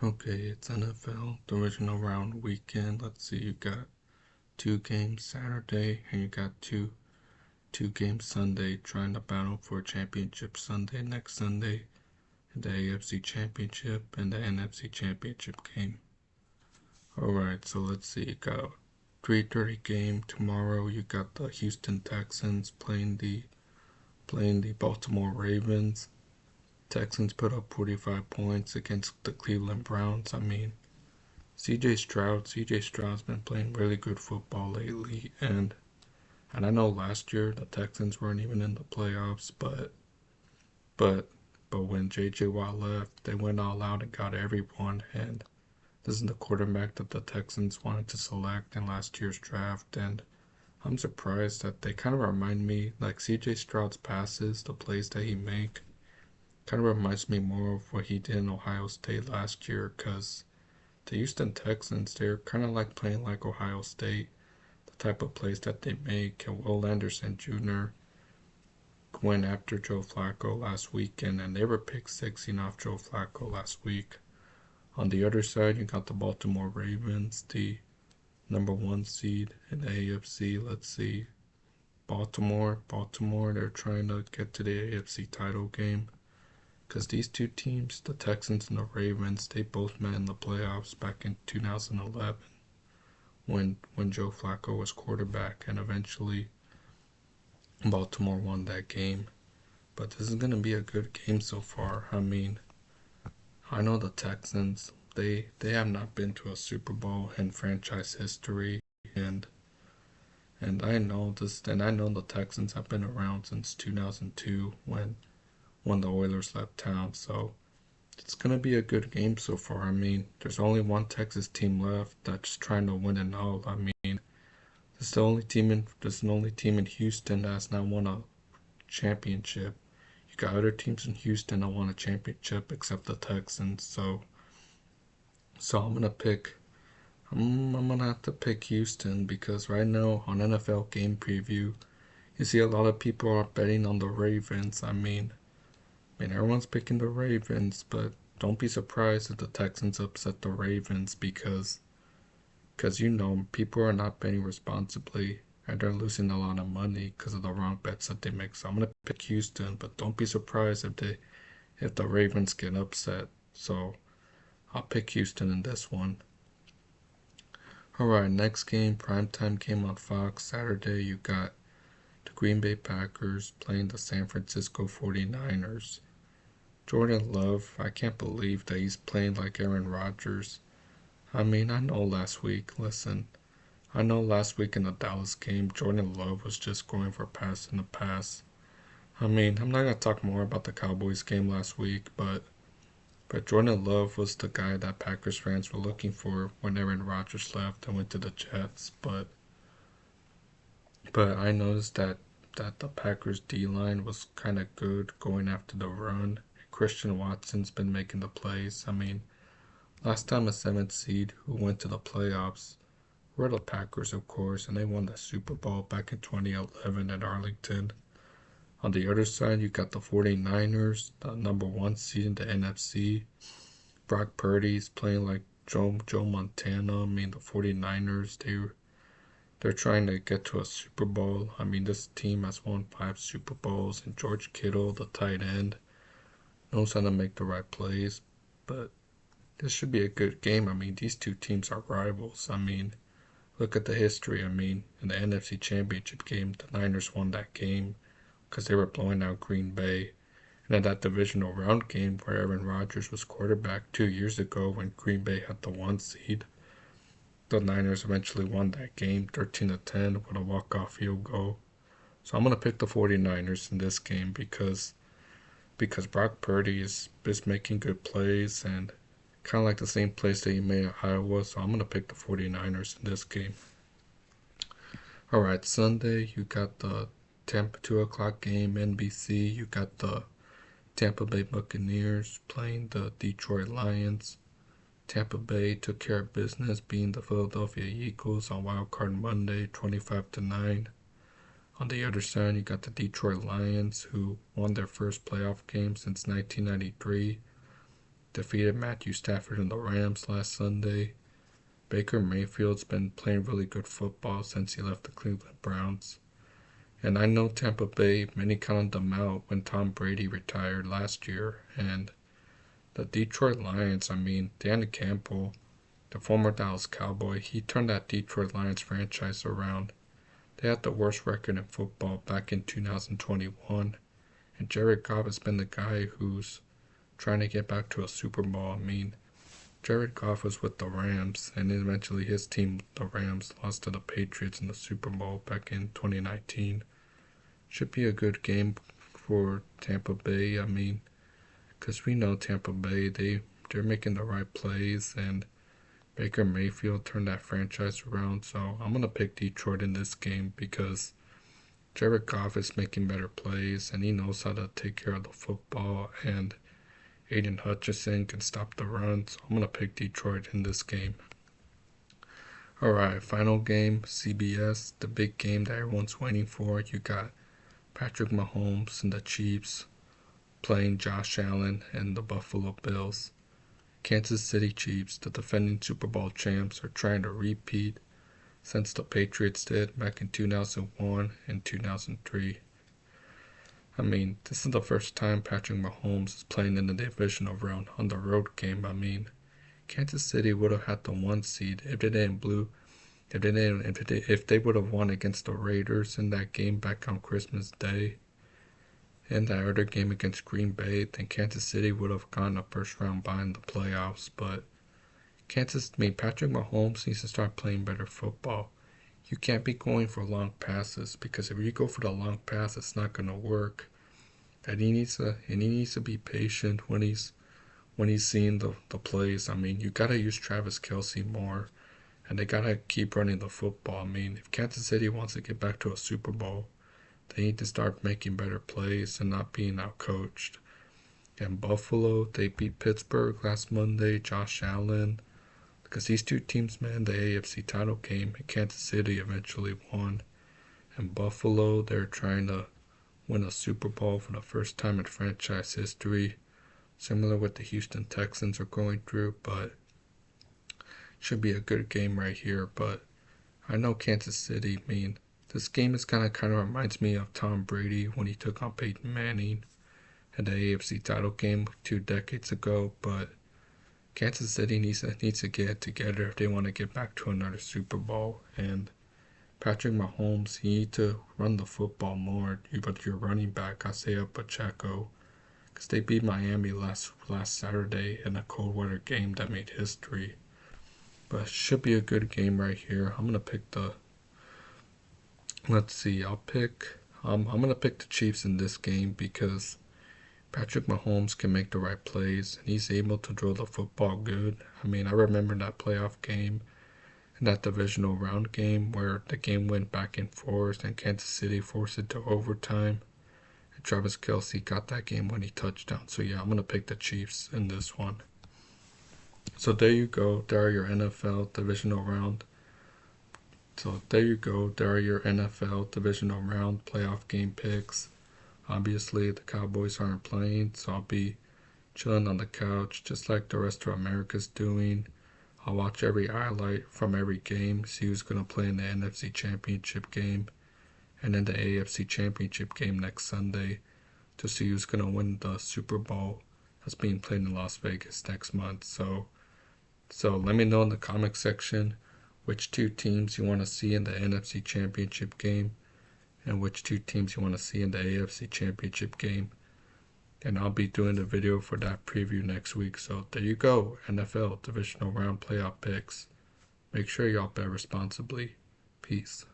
Okay, it's NFL Divisional round weekend. Let's see, you got two games Saturday and you got two games Sunday trying to battle for a championship Sunday next Sunday, the AFC Championship and the NFC Championship game. Alright, so let's see, you got 3:30 game tomorrow. You got the Houston Texans playing the Baltimore Ravens. Texans put up 45 points against the Cleveland Browns. CJ Stroud's been playing really good football lately, and I know last year the Texans weren't even in the playoffs, but when JJ Watt left, they went all out and got everyone, and this is the quarterback that the Texans wanted to select in last year's draft, and I'm surprised that they kind of remind me, like CJ Stroud's passes, the plays that he make, kind of reminds me more of what he did in Ohio State last year, because the Houston Texans, they're kind of like playing like Ohio State, the type of plays that they make. And Will Anderson Jr. went after Joe Flacco last weekend, and they were pick sixing off Joe Flacco last week. On the other side, you got the Baltimore Ravens, the number one seed in the AFC. Let's see, Baltimore, they're trying to get to the AFC title game. Because these two teams, the Texans and the Ravens, they both met in the playoffs back in 2011 when Joe Flacco was quarterback, and eventually Baltimore won that game. But this is going to be a good game so far. I know the Texans, they have not been to a Super Bowl in franchise history, and I know the Texans have been around since 2002 when the Oilers left town. So it's gonna be a good game so far. There's only one Texas team left that's trying to win it all. This is the only team in Houston that has not won a championship. You got other teams in Houston that won a championship except the Texans. So I'm gonna have to pick Houston because right now on NFL Game Preview, you see a lot of people are betting on the Ravens. Everyone's picking the Ravens, but don't be surprised if the Texans upset the Ravens because people are not betting responsibly and they're losing a lot of money because of the wrong bets that they make. So I'm gonna pick Houston, but don't be surprised if the Ravens get upset. So I'll pick Houston in this one. Alright, next game, primetime game on Fox Saturday. You got the Green Bay Packers playing the San Francisco 49ers. Jordan Love, I can't believe that he's playing like Aaron Rodgers. I know last week in the Dallas game, Jordan Love was just going for pass in the pass. I'm not going to talk more about the Cowboys game last week, but Jordan Love was the guy that Packers fans were looking for when Aaron Rodgers left and went to the Jets. But I noticed that the Packers D-line was kind of good going after the run. Christian Watson's been making the plays. Last time a 7th seed who went to the playoffs were the Packers, of course, and they won the Super Bowl back in 2011 at Arlington. On the other side, you got the 49ers, the number one seed in the NFC. Brock Purdy's playing like Joe Montana. The 49ers, they're trying to get to a Super Bowl. This team has won 5 Super Bowls, and George Kittle, the tight end, knows how to make the right plays. But this should be a good game. These two teams are rivals. Look at the history. In the NFC Championship game, the Niners won that game because they were blowing out Green Bay. And in that divisional round game where Aaron Rodgers was quarterback 2 years ago when Green Bay had the 1 seed, the Niners eventually won that game 13-10 with a walk-off field goal. So I'm going to pick the 49ers in this game because Brock Purdy is making good plays and kind of like the same plays that he made at Iowa. So I'm going to pick the 49ers in this game. Alright, Sunday you got the 2 o'clock game, NBC. You got the Tampa Bay Buccaneers playing the Detroit Lions. Tampa Bay took care of business beating the Philadelphia Eagles on Wild Card Monday 25-9. On the other side, you got the Detroit Lions, who won their first playoff game since 1993. defeated Matthew Stafford and the Rams last Sunday. Baker Mayfield's been playing really good football since he left the Cleveland Browns. And I know Tampa Bay, many counted them out when Tom Brady retired last year. And the Detroit Lions, Dan Campbell, the former Dallas Cowboy, he turned that Detroit Lions franchise around. They had the worst record in football back in 2021. And Jared Goff has been the guy who's trying to get back to a Super Bowl. Jared Goff was with the Rams, and eventually his team, the Rams, lost to the Patriots in the Super Bowl back in 2019. Should be a good game for Tampa Bay. Because we know Tampa Bay, they're making the right plays, and Baker Mayfield turned that franchise around. So I'm going to pick Detroit in this game because Jared Goff is making better plays, and he knows how to take care of the football, and Aiden Hutchinson can stop the run. So I'm going to pick Detroit in this game. Alright, final game, CBS, the big game that everyone's waiting for. You got Patrick Mahomes and the Chiefs playing Josh Allen and the Buffalo Bills. Kansas City Chiefs, the defending Super Bowl champs, are trying to repeat since the Patriots did back in 2001 and 2003. This is the first time Patrick Mahomes is playing in the divisional round on the road game. Kansas City would have had the 1 seed if they would have won against the Raiders in that game back on Christmas Day. In that other game against Green Bay, then Kansas City would have gotten a first round bye in the playoffs. But Patrick Mahomes needs to start playing better football. You can't be going for long passes, because if you go for the long pass, it's not going to work. And he needs to be patient when he's seeing the plays. You gotta use Travis Kelce more, and they gotta keep running the football. If Kansas City wants to get back to a Super Bowl, they need to start making better plays and not being outcoached. And Buffalo, they beat Pittsburgh last Monday, Josh Allen. Because these two teams met in the AFC title game, and Kansas City eventually won. And Buffalo, they're trying to win a Super Bowl for the first time in franchise history. Similar what the Houston Texans are going through, but should be a good game right here. But I know Kansas City, this game is kind of reminds me of Tom Brady when he took on Peyton Manning in the AFC title game 2 decades ago. But Kansas City needs to get it together if they want to get back to another Super Bowl. And Patrick Mahomes, he needs to run the football more. But your running back, Isaiah Pacheco, because they beat Miami last Saturday in a cold weather game that made history. But it should be a good game right here. I'm gonna pick the. Let's see. I'm gonna pick the Chiefs in this game because Patrick Mahomes can make the right plays, and he's able to throw the football good. I remember that playoff game and that divisional round game where the game went back and forth and Kansas City forced it to overtime. And Travis Kelce got that game-winning touchdown. So yeah, I'm going to pick the Chiefs in this one. So there you go. There are your NFL divisional round. So there you go. There are your NFL divisional round playoff game picks. Obviously, the Cowboys aren't playing, so I'll be chilling on the couch just like the rest of America's doing. I'll watch every highlight from every game, see who's going to play in the NFC Championship game and in the AFC Championship game next Sunday to see who's going to win the Super Bowl that's being played in Las Vegas next month. So let me know in the comment section which 2 teams you want to see in the NFC Championship game and which 2 teams you want to see in the AFC Championship game. And I'll be doing the video for that preview next week. So there you go, NFL Divisional Round Playoff Picks. Make sure y'all bet responsibly. Peace.